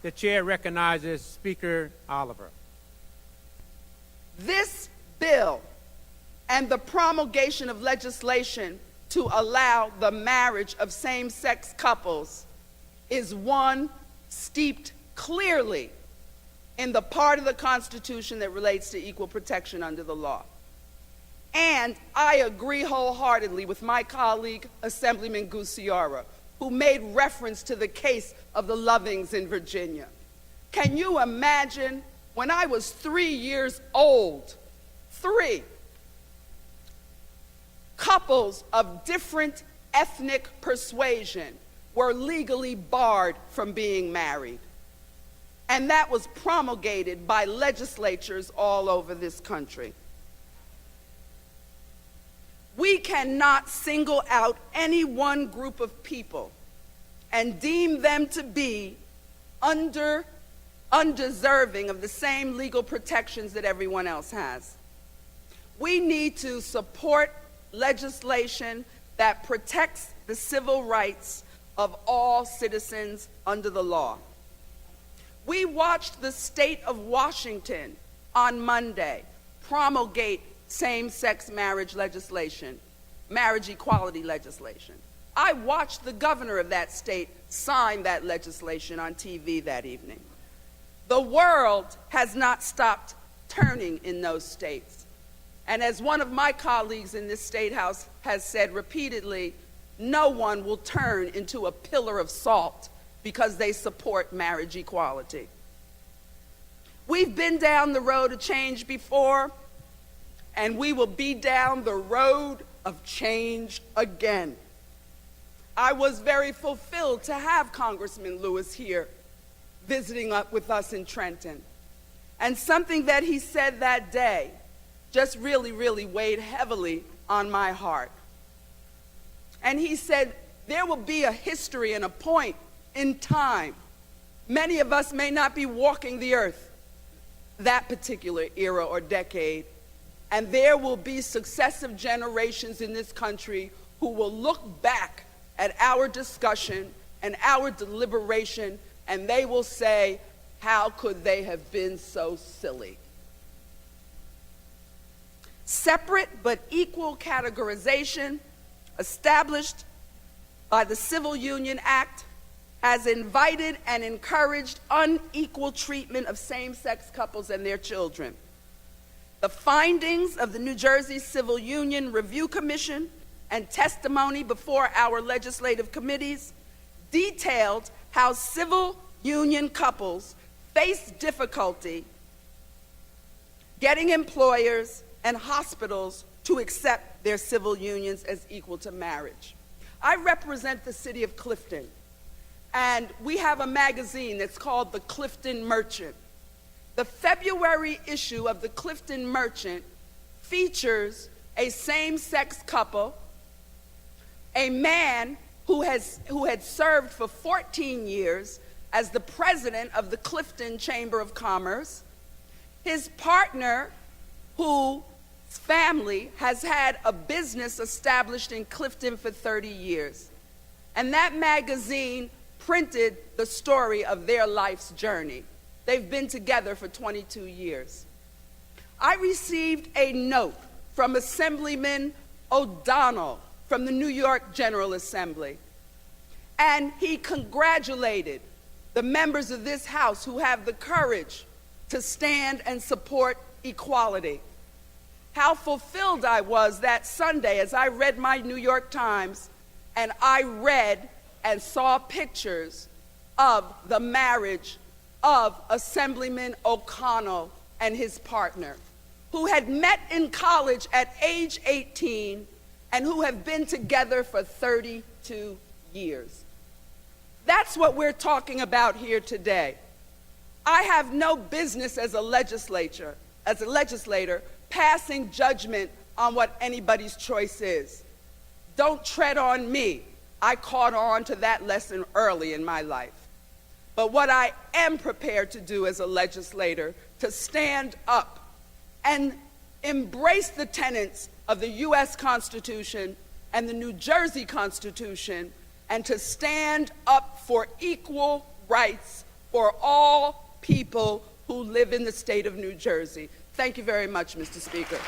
The chair recognizes Speaker Oliver. This bill and the promulgation of legislation to allow the marriage of same-sex couples is one steeped clearly in the part of the Constitution that relates to equal protection under the law. And I agree wholeheartedly with my colleague, Assemblyman Gusiora, who made reference to the case of the Lovings in Virginia. Can you imagine when I was 3 years old, couples of different ethnic persuasion were legally barred from being married? And that was promulgated by legislatures all over this country. We cannot single out any one group of people and deem them to be undeserving of the same legal protections that everyone else has. We need to support legislation that protects the civil rights of all citizens under the law. We watched the state of Washington on Monday promulgate same-sex marriage legislation, marriage equality legislation. I watched the governor of that state sign that legislation on TV that evening. The world has not stopped turning in those states. And as one of my colleagues in this state house has said repeatedly, no one will turn into a pillar of salt because they support marriage equality. We've been down the road of change before, and we will be down the road of change again. I was very fulfilled to have Congressman Lewis here visiting up with us in Trenton. And something that he said that day just really weighed heavily on my heart. And he said, there will be a history and a point in time. Many of us may not be walking the earth that particular era or decade, and there will be successive generations in this country who will look back at our discussion and our deliberation, and they will say, how could they have been so silly? Separate but equal categorization established by the Civil Union Act has invited and encouraged unequal treatment of same-sex couples and their children. The findings of the New Jersey Civil Union Review Commission and testimony before our legislative committees detailed how civil union couples face difficulty getting employers and hospitals to accept their civil unions as equal to marriage. I represent the city of Clifton, and we have a magazine that's called the Clifton Merchant. The February issue of the Clifton Merchant features a same-sex couple, a man who had served for 14 years as the president of the Clifton Chamber of Commerce, his partner whose family has had a business established in Clifton for 30 years. And that magazine printed the story of their life's journey. They've been together for 22 years. I received a note from Assemblyman O'Donnell from the New York General Assembly, and he congratulated the members of this House who have the courage to stand and support equality. How fulfilled I was that Sunday as I read my New York Times and I read and saw pictures of the marriage of Assemblyman O'Connell and his partner, who had met in college at age 18 and who have been together for 32 years. That's what we're talking about here today. I have no business as a legislator, passing judgment on what anybody's choice is. Don't tread on me. I caught on to that lesson early in my life. But what I am prepared to do as a legislator, to stand up and embrace the tenets of the U.S. Constitution and the New Jersey Constitution, and to stand up for equal rights for all people who live in the state of New Jersey. Thank you very much, Mr. Speaker.